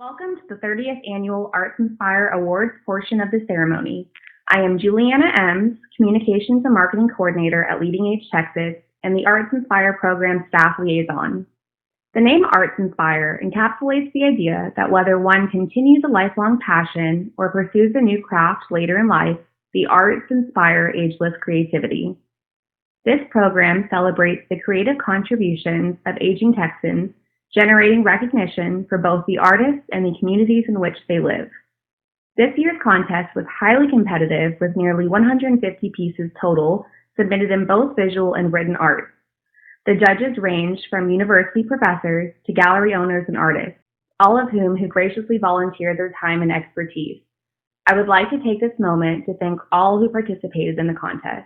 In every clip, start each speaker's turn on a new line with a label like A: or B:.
A: Welcome to the 30th Annual ArtsInspire Awards portion of the ceremony. I am Juliana Ems, Communications and Marketing Coordinator at Leading Age Texas and the ArtsInspire Program Staff Liaison. The name ArtsInspire encapsulates the idea that whether one continues a lifelong passion or pursues a new craft later in life, the arts inspire ageless creativity. This program celebrates the creative contributions of aging Texans, generating recognition for both the artists and the communities in which they live. This year's contest was highly competitive with nearly 150 pieces total submitted in both visual and written art. The judges ranged from university professors to gallery owners and artists, all of whom graciously volunteered their time and expertise. I would like to take this moment to thank all who participated in the contest.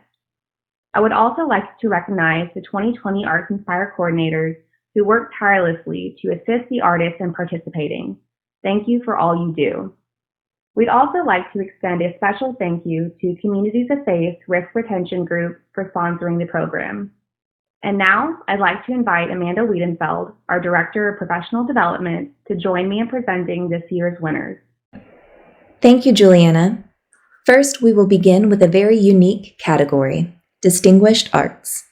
A: I would also like to recognize the 2020 ArtsInspire coordinators who worked tirelessly to assist the artists in participating. Thank you for all you do. We'd also like to extend a special thank you to Communities of Faith Risk Retention Group for sponsoring the program. And now I'd like to invite Amanda Wiedenfeld, our Director of Professional Development, to join me in presenting this year's winners.
B: Thank you, Juliana. First, we will begin with a very unique category, Distinguished Arts.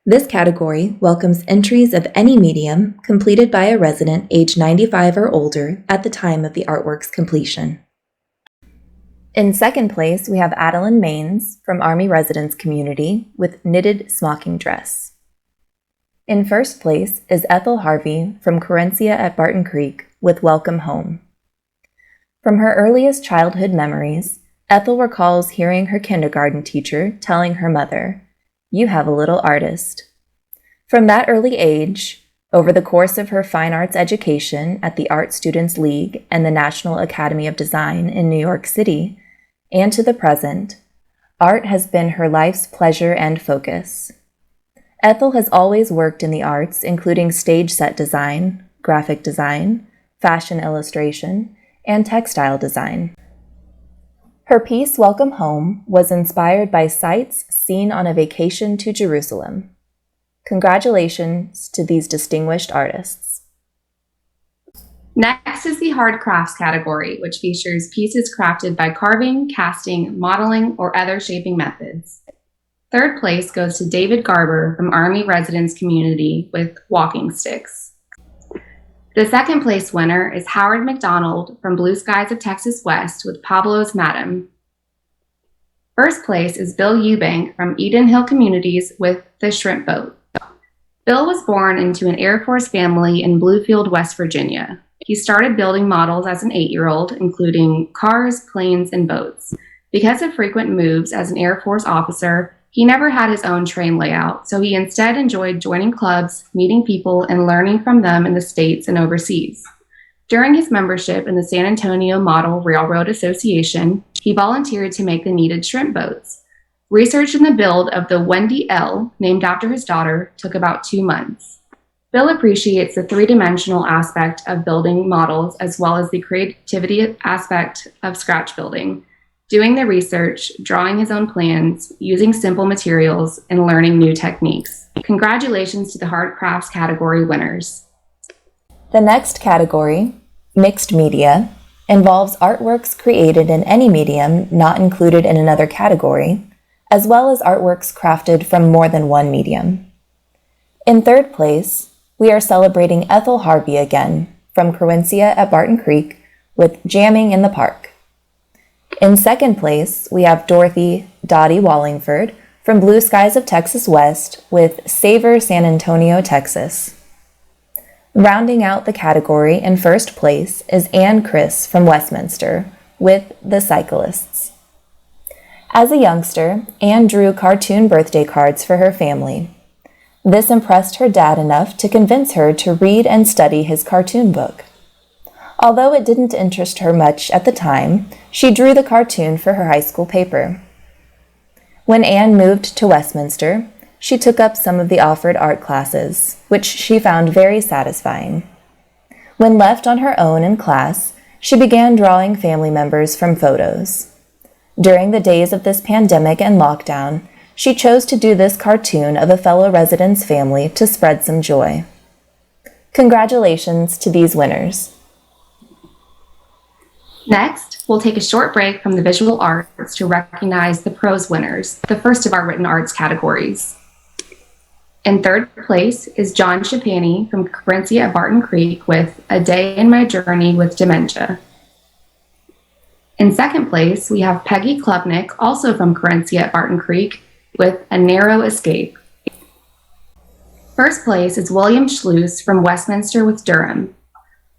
B: This category welcomes entries of any medium completed by a resident age 95 or older at the time of the artwork's completion. In second place, we have Adeline Maines from Army Residence Community with Knitted Smocking Dress. In first place is Ethel Harvey from Corencia at Barton Creek with Welcome Home. From her earliest childhood memories, Ethel recalls hearing her kindergarten teacher telling her mother, "You have a little artist." From that early age, over the course of her fine arts education at the Art Students League and the National Academy of Design in New York City, and to the present, art has been her life's pleasure and focus. Ethel has always worked in the arts, including stage set design, graphic design, fashion illustration, and textile design. Her piece, Welcome Home, was inspired by sights seen on a vacation to Jerusalem. Congratulations to these distinguished artists.
C: Next is the hard crafts category, which features pieces crafted by carving, casting, modeling, or other shaping methods. Third place goes to David Garber from Army Residence Community with Walking Sticks. The second place winner is Howard McDonald from Blue Skies of Texas West with Pablo's Madam. First place is Bill Eubank from Eden Hill Communities with The Shrimp Boat. Bill was born into an Air Force family in Bluefield, West Virginia. He started building models as an 8-year-old, including cars, planes, and boats. Because of frequent moves as an Air Force officer, he never had his own train layout, so he instead enjoyed joining clubs, meeting people, and learning from them in the States and overseas. During his membership in the San Antonio Model Railroad Association, he volunteered to make the needed shrimp boats. Research in the build of the Wendy L, named after his daughter, took about 2 months. Bill appreciates the three-dimensional aspect of building models as well as the creativity aspect of scratch building. Doing the research, drawing his own plans, using simple materials, and learning new techniques. Congratulations to the hard crafts category winners.
B: The next category, Mixed Media, involves artworks created in any medium not included in another category, as well as artworks crafted from more than one medium. In third place, we are celebrating Ethel Harvey again from Corencia at Barton Creek with Jamming in the Park. In second place, we have Dorothy Dottie Wallingford from Blue Skies of Texas West with Savor San Antonio, Texas. Rounding out the category in first place is Ann Chris from Westminster with The Cyclists. As a youngster, Ann drew cartoon birthday cards for her family. This impressed her dad enough to convince her to read and study his cartoon book. Although it didn't interest her much at the time, she drew the cartoon for her high school paper. When Anne moved to Westminster, she took up some of the offered art classes, which she found very satisfying. When left on her own in class, she began drawing family members from photos. During the days of this pandemic and lockdown, she chose to do this cartoon of a fellow resident's family to spread some joy. Congratulations to these winners.
C: Next, we'll take a short break from the visual arts to recognize the prose winners, the first of our written arts categories. In third place is John Chapani from Carinthia at Barton Creek with A Day in My Journey with Dementia. In second place, we have Peggy Klubnik, also from Carinthia at Barton Creek, with A Narrow Escape. First place is William Schluss from Westminster with Durham.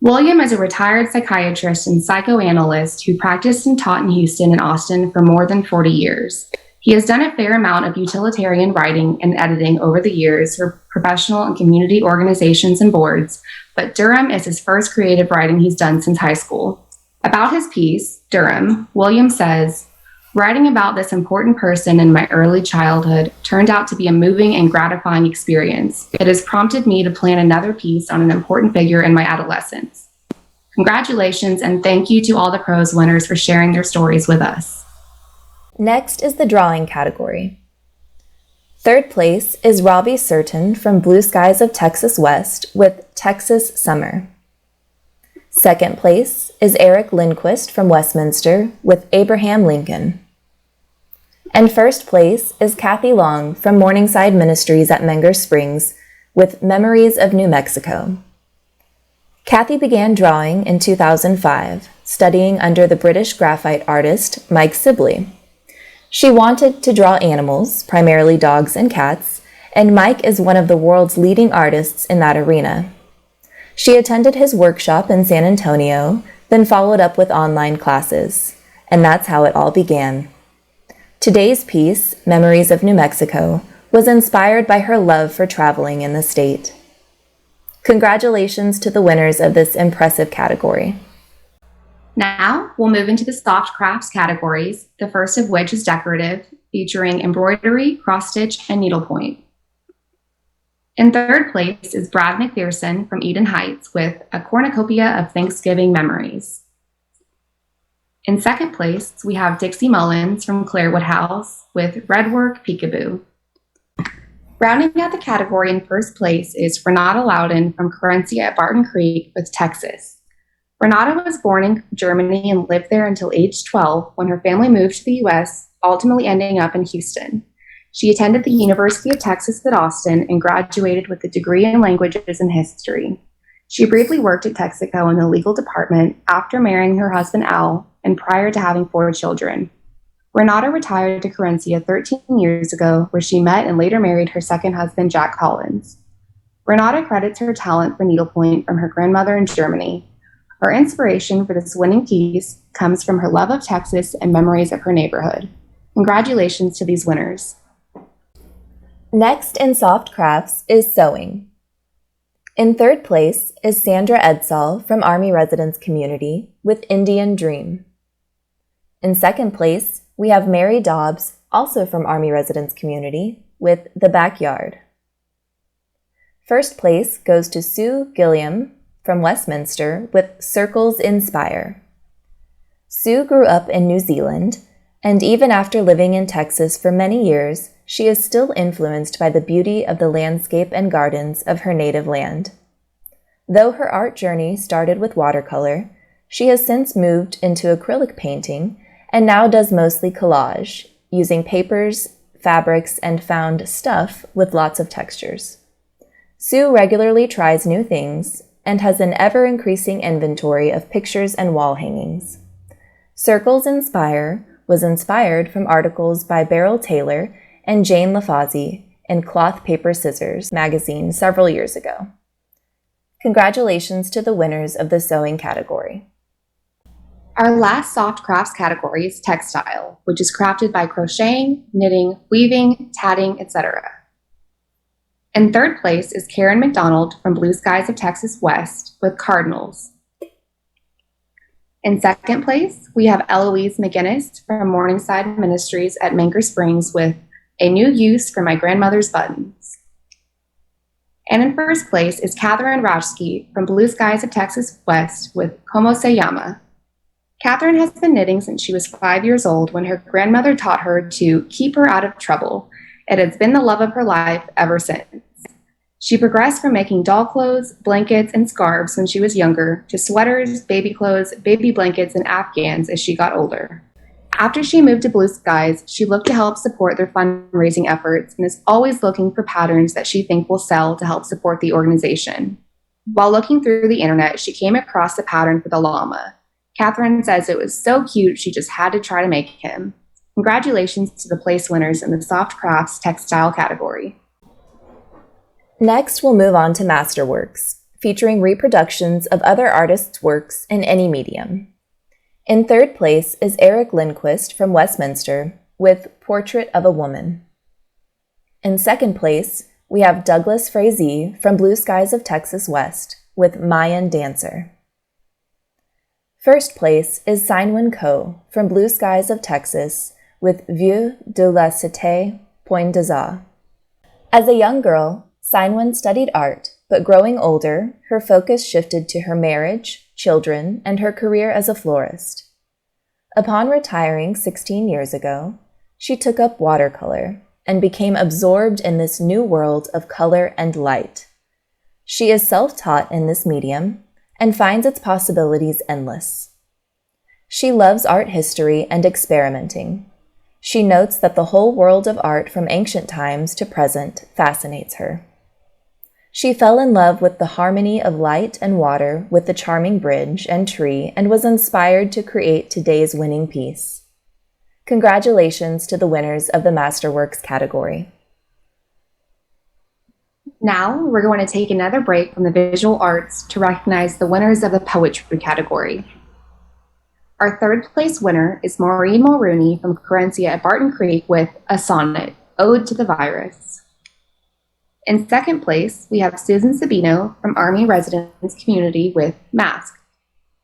C: William is a retired psychiatrist and psychoanalyst who practiced and taught in Houston and Austin for more than 40 years. He has done a fair amount of utilitarian writing and editing over the years for professional and community organizations and boards, but Durham is his first creative writing he's done since high school. About his piece, Durham, William says, "Writing about this important person in my early childhood turned out to be a moving and gratifying experience. It has prompted me to plan another piece on an important figure in my adolescence." Congratulations and thank you to all the prose winners for sharing their stories with us.
B: Next is the drawing category. Third place is Robbie Certain from Blue Skies of Texas West with Texas Summer. Second place is Eric Lindquist from Westminster with Abraham Lincoln. And first place is Kathy Long from Morningside Ministries at Menger Springs with Memories of New Mexico. Kathy began drawing in 2005, studying under the British graphite artist Mike Sibley. She wanted to draw animals, primarily dogs and cats, and Mike is one of the world's leading artists in that arena. She attended his workshop in San Antonio, then followed up with online classes, and that's how it all began. Today's piece, Memories of New Mexico, was inspired by her love for traveling in the state. Congratulations to the winners of this impressive category.
C: Now, we'll move into the soft crafts categories, the first of which is decorative, featuring embroidery, cross-stitch, and needlepoint. In third place is Brad McPherson from Eden Heights with A Cornucopia of Thanksgiving Memories. In second place, we have Dixie Mullins from Clarewood House with Redwork Peekaboo. Rounding out the category in first place is Renata Loudon from Carinthia at Barton Creek with Texas. Renata was born in Germany and lived there until age 12 when her family moved to the U.S., ultimately ending up in Houston. She attended the University of Texas at Austin and graduated with a degree in languages and history. She briefly worked at Texaco in the legal department after marrying her husband Al and prior to having 4 children. Renata retired to Carinthia 13 years ago, where she met and later married her second husband, Jack Collins. Renata credits her talent for needlepoint from her grandmother in Germany. Her inspiration for this winning piece comes from her love of Texas and memories of her neighborhood. Congratulations to these winners.
B: Next in soft crafts is sewing. In third place is Sandra Edsall from Army Residence Community with Indian Dream. In second place, we have Mary Dobbs, also from Army Residence Community, with The Backyard. First place goes to Sue Gilliam from Westminster with Circles Inspire. Sue grew up in New Zealand, and even after living in Texas for many years, she is still influenced by the beauty of the landscape and gardens of her native land. Though her art journey started with watercolor, she has since moved into acrylic painting and now does mostly collage, using papers, fabrics, and found stuff with lots of textures. Sue regularly tries new things and has an ever-increasing inventory of pictures and wall hangings. Circles Inspire was inspired from articles by Beryl Taylor and Jane LaFazzi in Cloth Paper Scissors magazine several years ago. Congratulations to the winners of the sewing category.
C: Our last soft crafts category is textile, which is crafted by crocheting, knitting, weaving, tatting, etc. In third place is Karen McDonald from Blue Skies of Texas West with Cardinals. In second place, we have Eloise McGinnis from Morningside Ministries at Menger Springs with A New Use for My Grandmother's Buttons. And in first place is Catherine Rajski from Blue Skies of Texas West with Como Se Llama. Catherine has been knitting since she was 5 years old when her grandmother taught her to keep her out of trouble. It has been the love of her life ever since. She progressed from making doll clothes, blankets, and scarves when she was younger to sweaters, baby clothes, baby blankets, and afghans as she got older. After she moved to Blue Skies, she looked to help support their fundraising efforts and is always looking for patterns that she thinks will sell to help support the organization. While looking through the internet, she came across a pattern for the llama. Catherine says it was so cute she just had to try to make him. Congratulations to the place winners in the soft crafts textile category.
B: Next, we'll move on to Masterworks, featuring reproductions of other artists' works in any medium. In third place is Eric Lindquist from Westminster with Portrait of a Woman. In second place, we have Douglas Frazee from Blue Skies of Texas West with Mayan Dancer. First place is Seinwin Ko from Blue Skies of Texas with Vieux de la Cité Point des Arts. As a young girl, Seinwin studied art, but growing older, her focus shifted to her marriage, children, and her career as a florist. Upon retiring 16 years ago, she took up watercolor and became absorbed in this new world of color and light. She is self-taught in this medium and finds its possibilities endless. She loves art history and experimenting. She notes that the whole world of art from ancient times to present fascinates her. She fell in love with the harmony of light and water with the charming bridge and tree and was inspired to create today's winning piece. Congratulations to the winners of the Masterworks category.
C: Now, we're going to take another break from the visual arts to recognize the winners of the poetry category. Our third place winner is Maureen Mulrooney from Corinthia at Barton Creek with A Sonnet, Ode to the Virus. In second place, we have Susan Sabino from Army Residence Community with Mask.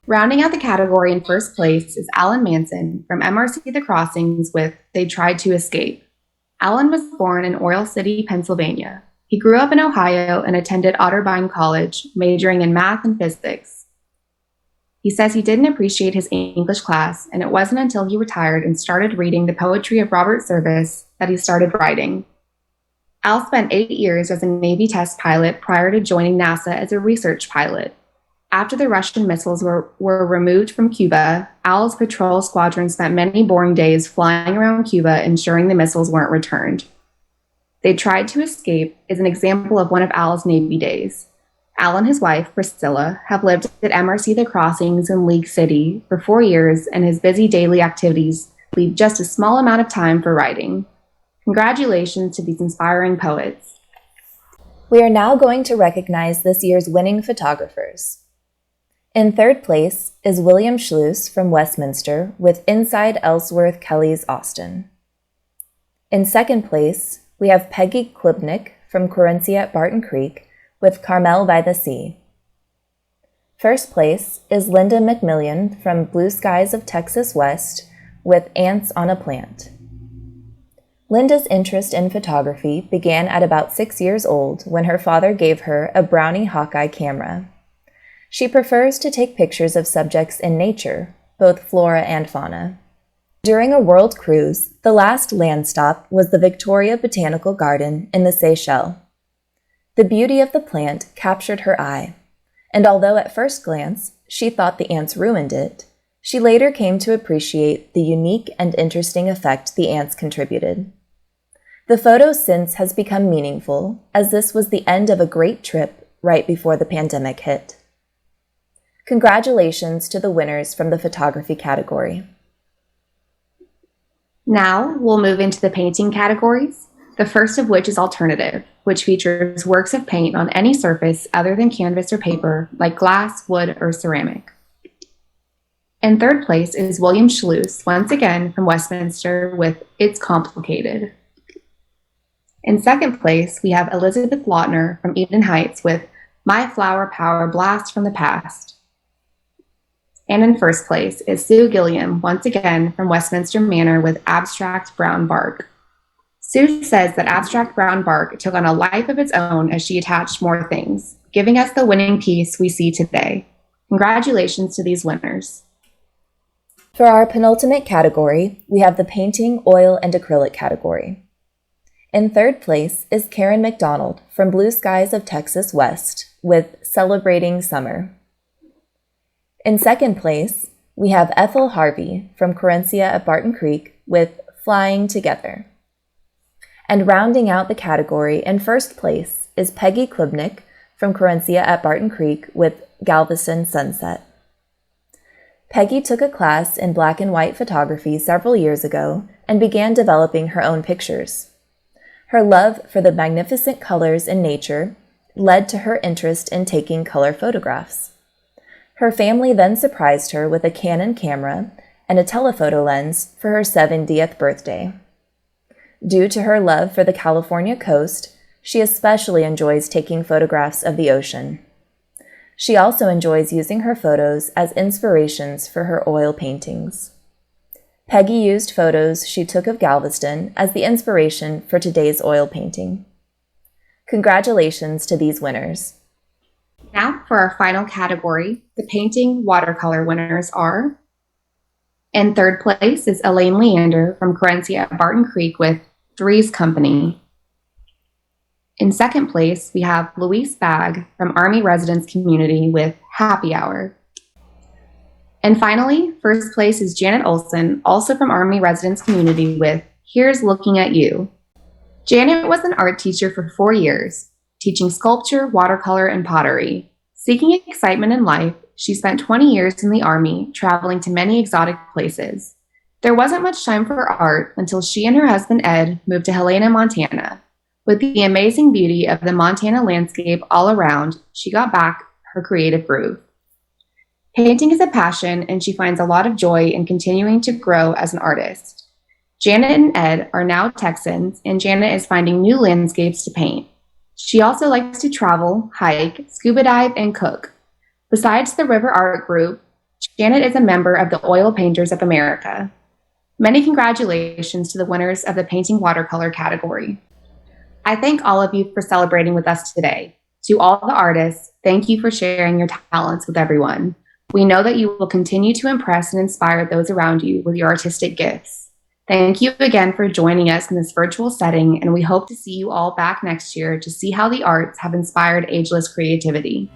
C: Rounding out the category in first place is Alan Manson from MRC The Crossings with They Tried to Escape. Alan was born in Oil City, Pennsylvania. He grew up in Ohio and attended Otterbein College, majoring in math and physics. He says he didn't appreciate his English class, and it wasn't until he retired and started reading the poetry of Robert Service that he started writing. Al spent 8 years as a Navy test pilot prior to joining NASA as a research pilot. After the Russian missiles were removed from Cuba, Al's patrol squadron spent many boring days flying around Cuba ensuring the missiles weren't returned. They Tried to Escape is an example of one of Al's Navy days. Al and his wife, Priscilla, have lived at MRC The Crossings in League City for 4 years, and his busy daily activities leave just a small amount of time for writing. Congratulations to these inspiring poets.
B: We are now going to recognize this year's winning photographers. In third place is William Schluss from Westminster with Inside Ellsworth Kelly's Austin. In second place, we have Peggy Klubnik from Corinthia at Barton Creek with Carmel by the Sea. First place is Linda McMillian from Blue Skies of Texas West with Ants on a Plant. Linda's interest in photography began at about 6 years old when her father gave her a Brownie Hawkeye camera. She prefers to take pictures of subjects in nature, both flora and fauna. During a world cruise, the last land stop was the Victoria Botanical Garden in the Seychelles. The beauty of the plant captured her eye, and although at first glance she thought the ants ruined it, she later came to appreciate the unique and interesting effect the ants contributed. The photo since has become meaningful, as this was the end of a great trip right before the pandemic hit. Congratulations to the winners from the photography category.
C: Now, we'll move into the painting categories, the first of which is alternative, which features works of paint on any surface other than canvas or paper, like glass, wood, or ceramic. In third place is William Schluss, once again from Westminster with It's Complicated. In second place, we have Elizabeth Lautner from Eden Heights with My Flower Power Blast from the Past. And in first place is Sue Gilliam, once again from Westminster Manor with Abstract Brown Bark. Sue says that Abstract Brown Bark took on a life of its own as she attached more things, giving us the winning piece we see today. Congratulations to these winners.
B: For our penultimate category, we have the painting, oil, and acrylic category. In third place is Karen McDonald from Blue Skies of Texas West with Celebrating Summer. In second place, we have Ethel Harvey from Corencia at Barton Creek with Flying Together. And rounding out the category in first place is Peggy Klubnik from Corencia at Barton Creek with Galveston Sunset. Peggy took a class in black and white photography several years ago and began developing her own pictures. Her love for the magnificent colors in nature led to her interest in taking color photographs. Her family then surprised her with a Canon camera and a telephoto lens for her 70th birthday. Due to her love for the California coast, she especially enjoys taking photographs of the ocean. She also enjoys using her photos as inspirations for her oil paintings. Peggy used photos she took of Galveston as the inspiration for today's oil painting. Congratulations to these winners.
C: Now for our final category, the painting watercolor winners are: in third place is Elaine Leander from Corencia at Barton Creek with Three's Company. In second place, we have Louise Bagg from Army Residence Community with Happy Hour. And finally, first place is Janet Olson, also from Army Residence Community with Here's Looking at You. Janet was an art teacher for 4 years, teaching sculpture, watercolor, and pottery. Seeking excitement in life, she spent 20 years in the Army, traveling to many exotic places. There wasn't much time for art until she and her husband Ed moved to Helena, Montana. With the amazing beauty of the Montana landscape all around, she got back her creative groove. Painting is a passion, and she finds a lot of joy in continuing to grow as an artist. Janet and Ed are now Texans, and Janet is finding new landscapes to paint. She also likes to travel, hike, scuba dive, and cook. Besides the River Art Group, Janet is a member of the Oil Painters of America. Many congratulations to the winners of the Painting Watercolor category. I thank all of you for celebrating with us today. To all the artists, thank you for sharing your talents with everyone. We know that you will continue to impress and inspire those around you with your artistic gifts. Thank you again for joining us in this virtual setting, and we hope to see you all back next year to see how the arts have inspired ageless creativity.